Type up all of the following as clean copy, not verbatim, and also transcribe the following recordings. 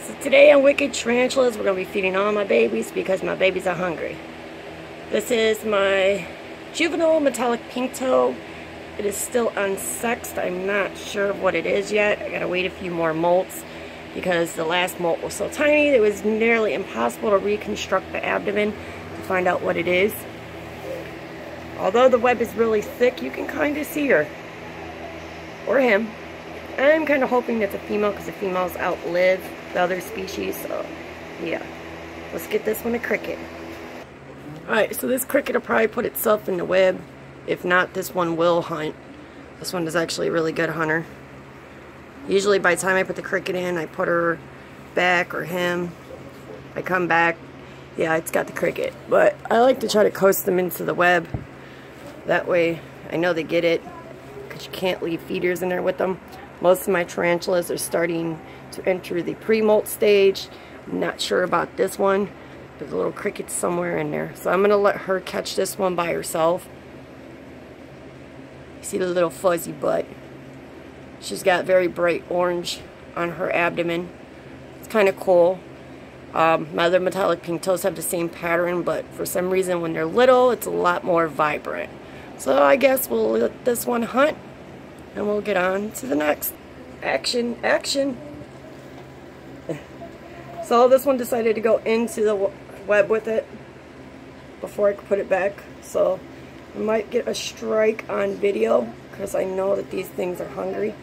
So today on Wicked Tarantulas, we're going to be feeding all my babies because my babies are hungry. This is my juvenile metallic pink toe. It is still unsexed. I'm not sure what it is yet. I got to wait a few more molts because the last molt was so tiny it was nearly impossible to reconstruct the abdomen to find out what it is. Although the web is really thick, you can kind of see her. Or him. I'm kind of hoping it's a female because the females outlive the other species, so yeah. Let's get this one a cricket. Alright, so this cricket will probably put itself in the web. If not, this one will hunt. This one is actually a really good hunter. Usually by the time I put the cricket in, I put her back or him. I come back, yeah, it's got the cricket. But I like to try to coast them into the web. That way I know they get it, because you can't leave feeders in there with them. Most of my tarantulas are starting to enter the pre-molt stage. I'm not sure about this one. There's a little cricket somewhere in there. So I'm going to let her catch this one by herself. You see the little fuzzy butt. She's got very bright orange on her abdomen. It's kind of cool. My other metallic pink toes have the same pattern, but for some reason when they're little, it's a lot more vibrant. So I guess we'll let this one hunt. And we'll get on to the next. Action, action. So this one decided to go into the web with it before I could put it back. So I might get a strike on video because I know that these things are hungry.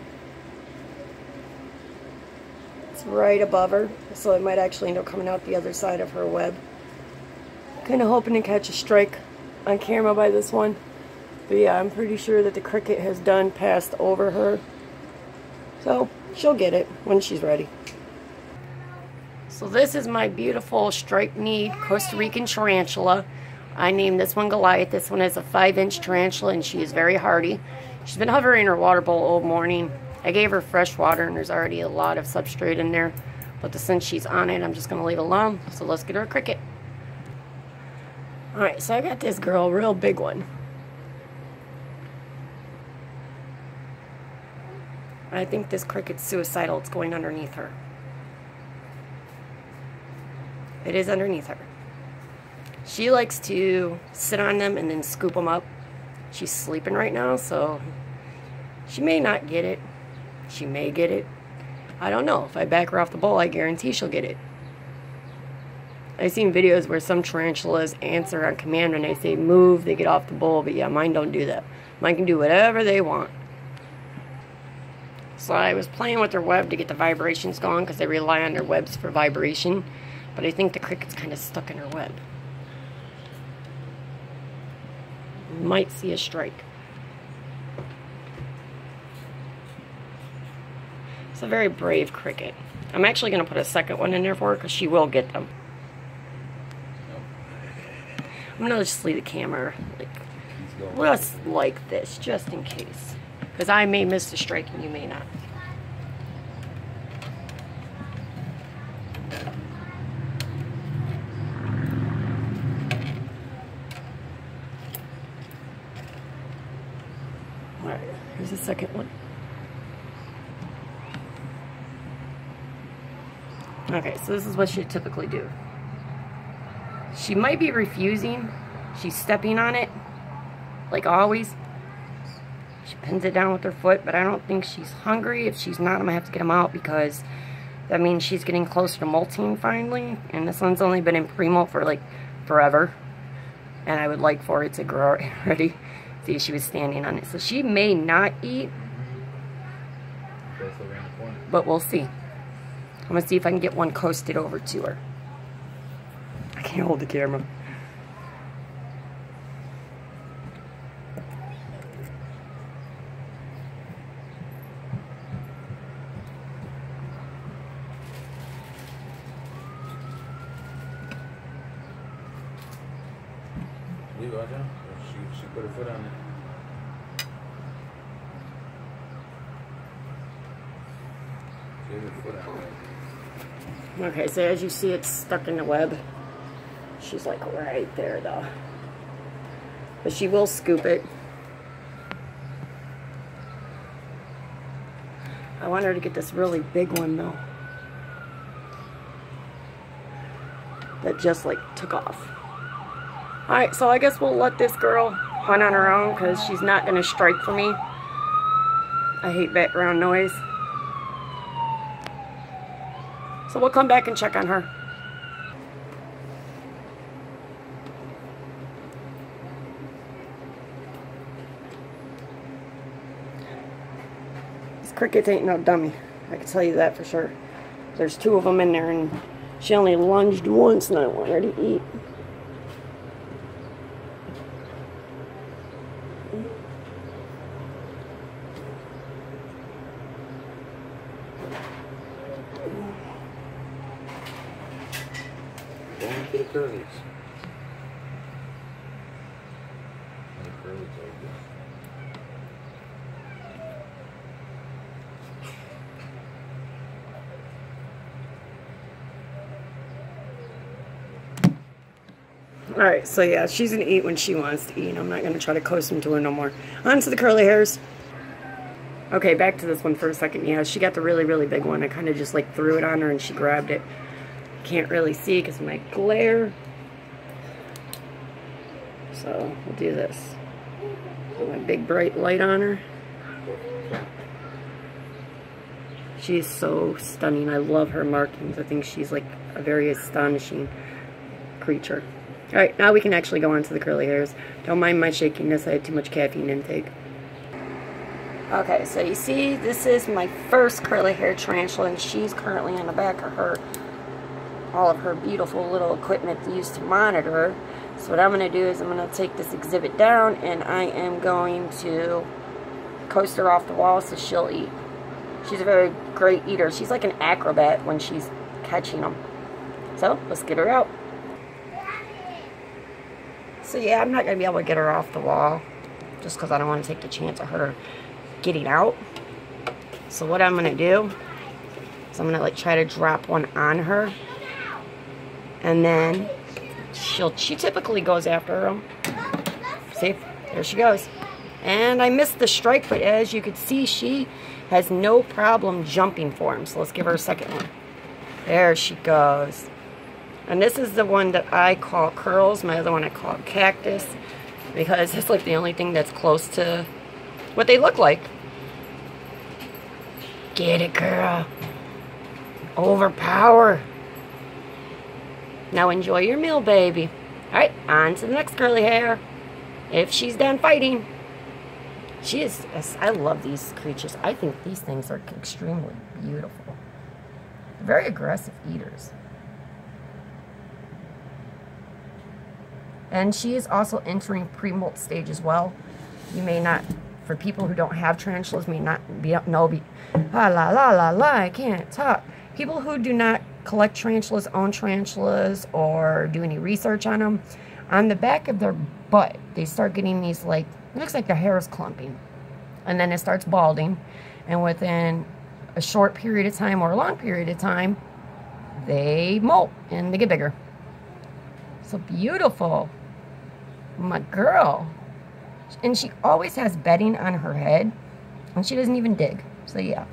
It's right above her, so it might actually end up coming out the other side of her web. Kind of hoping to catch a strike on camera by this one. But yeah, I'm pretty sure that the cricket has done passed over her. So, she'll get it when she's ready. So this is my beautiful strike-kneed Costa Rican tarantula. I named this one Goliath. This one is a 5-inch tarantula and she is very hardy. She's been hovering in her water bowl all morning. I gave her fresh water and there's already a lot of substrate in there. But since she's on it, I'm just going to leave it alone. So let's get her a cricket. Alright, so I got this girl, real big one. I think this cricket's suicidal. It's going underneath her. It is underneath her. She likes to sit on them and then scoop them up. She's sleeping right now, so she may not get it. She may get it. I don't know. If I back her off the bowl, I guarantee she'll get it. I've seen videos where some tarantulas answer on command when they say move, they get off the bowl, but yeah, mine don't do that. Mine can do whatever they want. So I was playing with their web to get the vibrations going because they rely on their webs for vibration. But I think the cricket's kind of stuck in her web. Might see a strike. It's a very brave cricket. I'm actually going to put a second one in there for her because she will get them. I'm going to just leave the camera just like this, just in case. Because I may miss the strike and you may not. Alright, here's the second one. Okay, so this is what she'd typically do. She might be refusing. She's stepping on it, like always. She pins it down with her foot, but I don't think she's hungry. If she's not, I'm going to have to get them out because that means she's getting closer to molting finally. And this one's only been in pre-molt for like forever. And I would like for it to grow already. See, she was standing on it. So she may not eat. But we'll see. I'm going to see if I can get one coasted over to her. I can't hold the camera. She put her foot on it. She had her foot on it. Okay, so as you see, it's stuck in the web. She's like right there though. But she will scoop it. I want her to get this really big one though. that just like took off. Alright, so I guess we'll let this girl hunt on her own because she's not going to strike for me. I hate background noise. So we'll come back and check on her. This cricket ain't no dummy. I can tell you that for sure. There's 2 of them in there and she only lunged once and I want her to eat. Going to the curlies. The curlies are good. Alright, so yeah, she's going to eat when she wants to eat. I'm not going to try to coax them to her no more. On to the curly hairs. Okay, back to this one for a second. Yeah, she got the really, really big one. I kind of just like threw it on her and she grabbed it. Can't really see because of my glare. So, we'll do this. Put my big bright light on her. She's so stunning. I love her markings. I think she's like a very astonishing creature. Alright, now we can actually go on to the curly hairs. Don't mind my shakiness. I had too much caffeine intake. Okay, so you see, this is my first curly hair tarantula, and she's currently in the back of her, all of her beautiful little equipment used to monitor her. So what I'm going to do is I'm going to take this exhibit down, and I am going to coaster her off the wall so she'll eat. She's a very great eater. She's like an acrobat when she's catching them. So, let's get her out. So yeah, I'm not going to be able to get her off the wall just because I don't want to take the chance of her getting out. So what I'm going to do is I'm going to like try to drop one on her. And then she typically goes after them. See, there she goes. And I missed the strike, but as you can see, she has no problem jumping for him. So let's give her a second one. There she goes. And this is the one that I call curls. My other one I call cactus. Because it's like the only thing that's close to what they look like. Get it, girl. Overpower. Now enjoy your meal, baby. Alright, on to the next curly hair. If she's done fighting. She is, I love these creatures. I think these things are extremely beautiful. Very aggressive eaters. And she is also entering pre-molt stage as well. You may not, for people who don't have tarantulas, may not I can't talk. People who do not collect tarantulas, own tarantulas, or do any research on them, on the back of their butt, they start getting these like, it looks like their hair is clumping. And then it starts balding. And within a short period of time or a long period of time, they molt and they get bigger. So beautiful. My girl. And she always has bedding on her head. And she doesn't even dig. So yeah.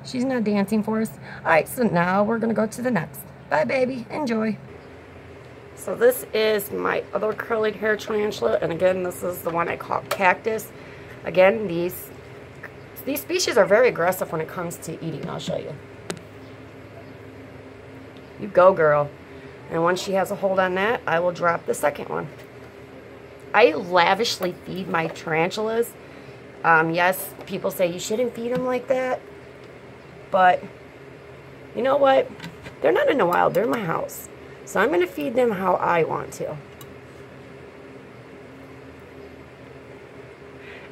She's not dancing for us. Alright, so now we're going to go to the next. Bye, baby. Enjoy. So this is my other curly hair tarantula. And again, this is the one I call cactus. Again, these species are very aggressive when it comes to eating. I'll show you. You go, girl. And once she has a hold on that, I will drop the second one. I lavishly feed my tarantulas. Yes, people say you shouldn't feed them like that. But, you know what? They're not in the wild. They're in my house. So I'm going to feed them how I want to.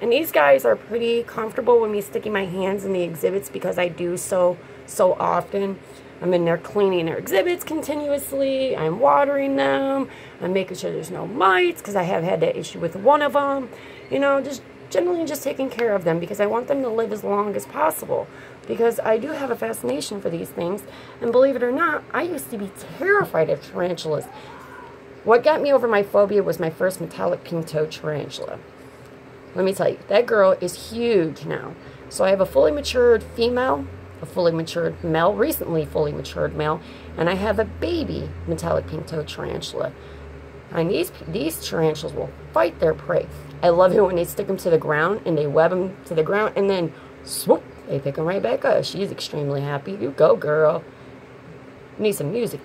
And these guys are pretty comfortable with me sticking my hands in the exhibits because I do so often. I'm in there cleaning their exhibits continuously. I'm watering them. I'm making sure there's no mites because I have had that issue with one of them. You know, just generally just taking care of them because I want them to live as long as possible. Because I do have a fascination for these things. And believe it or not, I used to be terrified of tarantulas. What got me over my phobia was my first metallic pink-toed tarantula. Let me tell you, that girl is huge now. So I have a fully matured female a fully matured male, recently fully matured male, and I have a baby metallic pink-toed tarantula. And these tarantulas will fight their prey. I love it when they stick them to the ground and they web them to the ground and then swoop, they pick them right back up. She's extremely happy. You go, girl. Need some music.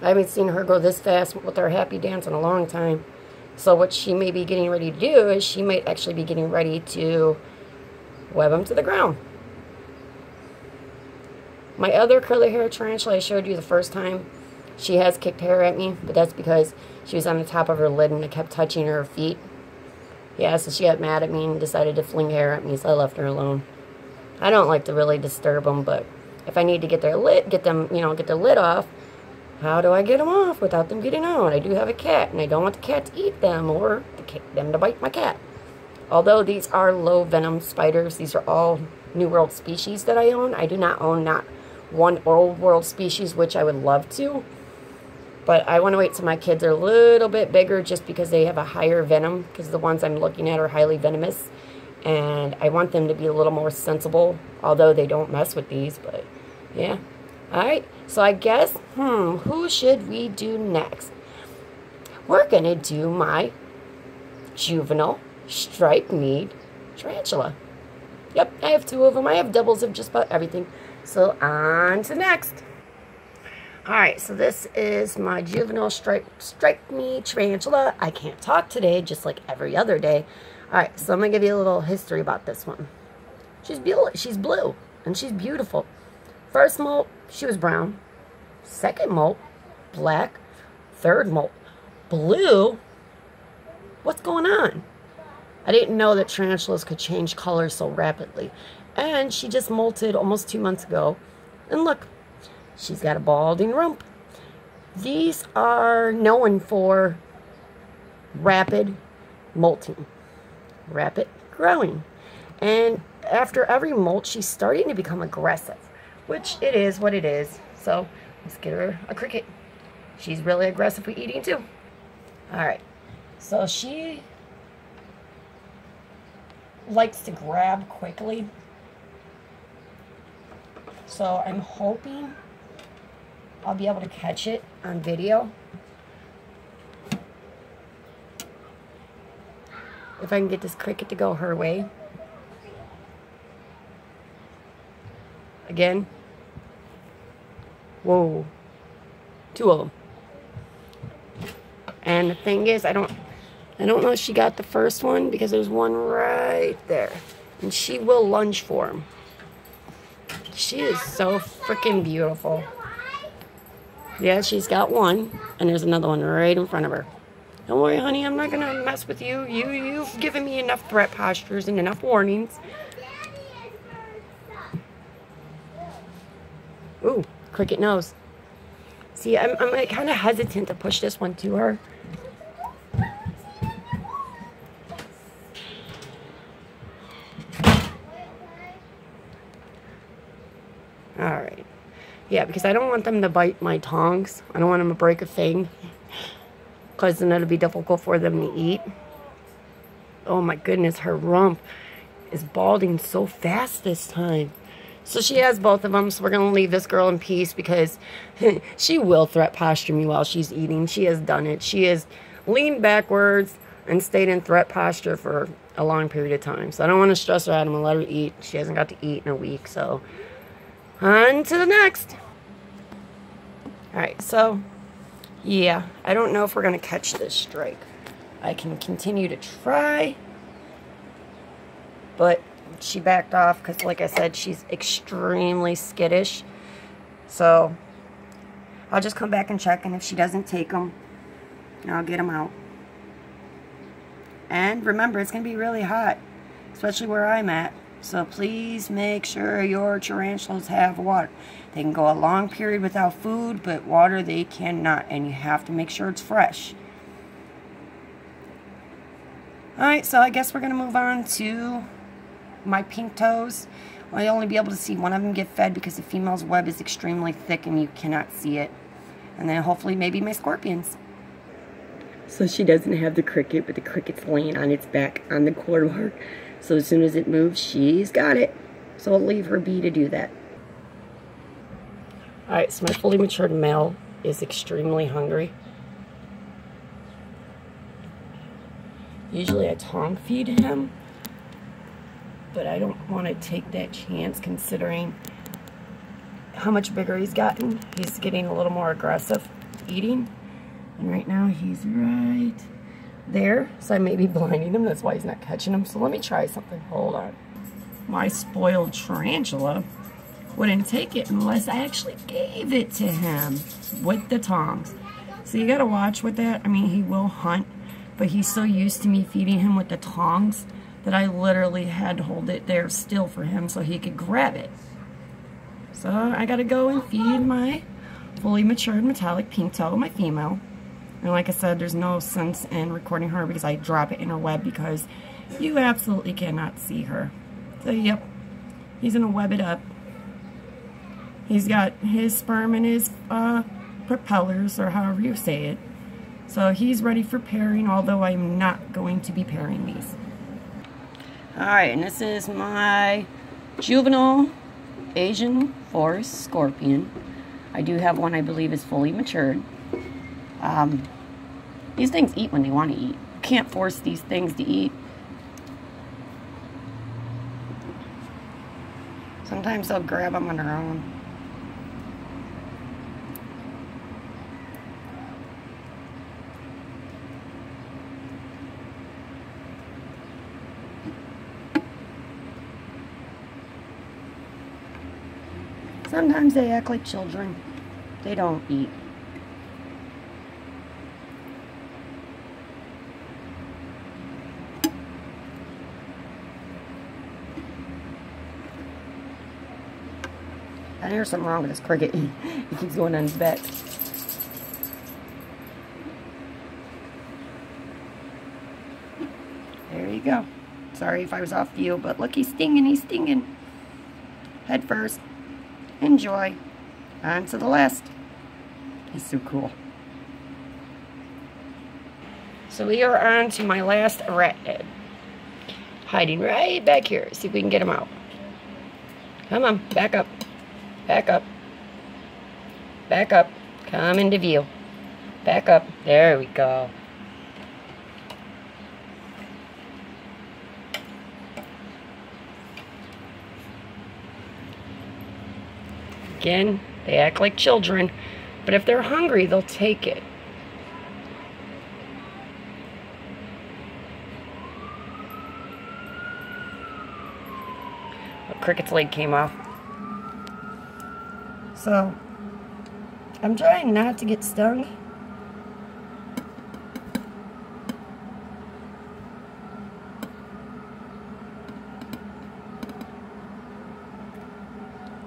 I haven't seen her go this fast with her happy dance in a long time. So what she may be getting ready to do is she might actually be getting ready to web them to the ground. My other curly hair tarantula I showed you the first time, she has kicked hair at me, but that's because she was on the top of her lid and I kept touching her feet. Yeah, so she got mad at me and decided to fling hair at me, so I left her alone. I don't like to really disturb them, but if I need to get their lid, get their lid off, how do I get them off without them getting out? I do have a cat, and I don't want the cat to eat them or them to bite my cat. Although these are low venom spiders, these are all New World species that I own. I do not own not one Old World species, which I would love to. But I want to wait till my kids are a little bit bigger just because they have a higher venom, because the ones I'm looking at are highly venomous. And I want them to be a little more sensible, although they don't mess with these, but yeah. Alright, so I guess, who should we do next? We're going to do my Juvenile Strike Meat Tarantula. Yep, I have 2 of them. I have doubles of just about everything. So on to next. Alright, so this is my Juvenile Strike Meat Tarantula. I can't talk today, just like every other day. Alright, so I'm going to give you a little history about this one. She's blue, and she's beautiful. First molt, she was brown. Second molt, black. Third molt, blue. What's going on? I didn't know that tarantulas could change colors so rapidly. And she just molted almost 2 months ago. And look, she's got a balding rump. These are known for rapid molting, rapid growing. And after every molt, she's starting to become aggressive, which it is what it is. So let's get her a cricket. She's really aggressive with eating too. Alright, so she likes to grab quickly. So I'm hoping I'll be able to catch it on video. If I can get this cricket to go her way. Again. Whoa. 2 of them. And the thing is, I don't know if she got the first one because there's one right there. And she will lunge for him. She is so freaking beautiful. Yeah, she's got one. And there's another one right in front of her. Don't worry, honey. I'm not going to mess with you. You've given me enough threat postures and enough warnings. Ooh, cricket nose. See, I'm like, kind of hesitant to push this one to her. Alright. Yeah, because I don't want them to bite my tongs. I don't want them to break a thing. Because then it'll be difficult for them to eat. Oh my goodness, her rump is balding so fast this time. So she has both of them, so we're going to leave this girl in peace because she will threat posture me while she's eating. She has done it. She has leaned backwards and stayed in threat posture for a long period of time. So I don't want to stress her out. I'm going to let her eat. She hasn't got to eat in a week, so on to the next. Alright, so yeah, I don't know if we're going to catch this strike. I can continue to try, but she backed off because, like I said, she's extremely skittish. So I'll just come back and check, and if she doesn't take them, I'll get them out. And remember, it's going to be really hot, especially where I'm at. So please make sure your tarantulas have water. They can go a long period without food, but water they cannot, and you have to make sure it's fresh. Alright, so I guess we're going to move on to my pink toes. I'll only be able to see one of them get fed because the female's web is extremely thick and you cannot see it. And then hopefully maybe my scorpions. So she doesn't have the cricket, but the cricket's laying on its back on the cord bark. So as soon as it moves, she's got it. So I'll leave her be to do that. Alright, so my fully matured male is extremely hungry. Usually I tongue feed him, but I don't want to take that chance considering how much bigger he's gotten. He's getting a little more aggressive eating. And right now he's right there. So I may be blinding him. That's why he's not catching him. So let me try something. Hold on. My spoiled tarantula wouldn't take it unless I actually gave it to him with the tongs. So you gotta watch with that. I mean, he will hunt, but he's so used to me feeding him with the tongs that I literally had to hold it there still for him so he could grab it. So I gotta go and feed my fully matured metallic pink toe, my female. And like I said, there's no sense in recording her because I drop it in her web because you absolutely cannot see her. So yep, he's gonna web it up. He's got his sperm and his propellers, or however you say it. So he's ready for pairing, although I'm not going to be pairing these. Alright, and this is my juvenile Asian forest scorpion. I do have one I believe is fully matured. These things eat when they want to eat. You can't force these things to eat. Sometimes they'll grab them on their own. Sometimes they act like children. They don't eat. I hear something wrong with this cricket. He keeps going on his back. There you go. Sorry if I was off view, but look, he's stinging, he's stinging. Head first. Enjoy. On to the last. He's so cool. So we are on to my last rat head. Hiding right back here. See if we can get him out. Come on, back up. Back up. Back up. Come into view. Back up. There we go. Again, they act like children, but if they're hungry, they'll take it. Oh, Cricket's leg came off. So, I'm trying not to get stung.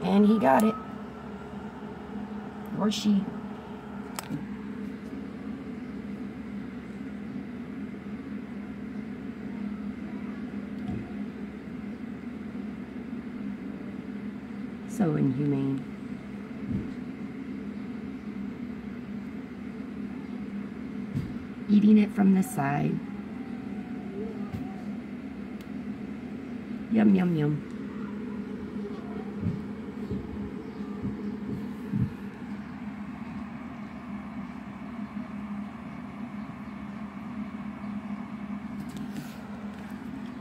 And he got it. Or she. So inhumane. Eating it from the side. Yum, yum, yum.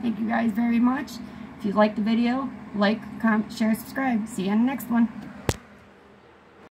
Thank you guys very much. If you liked the video, like, comment, share, subscribe. See you on the next one.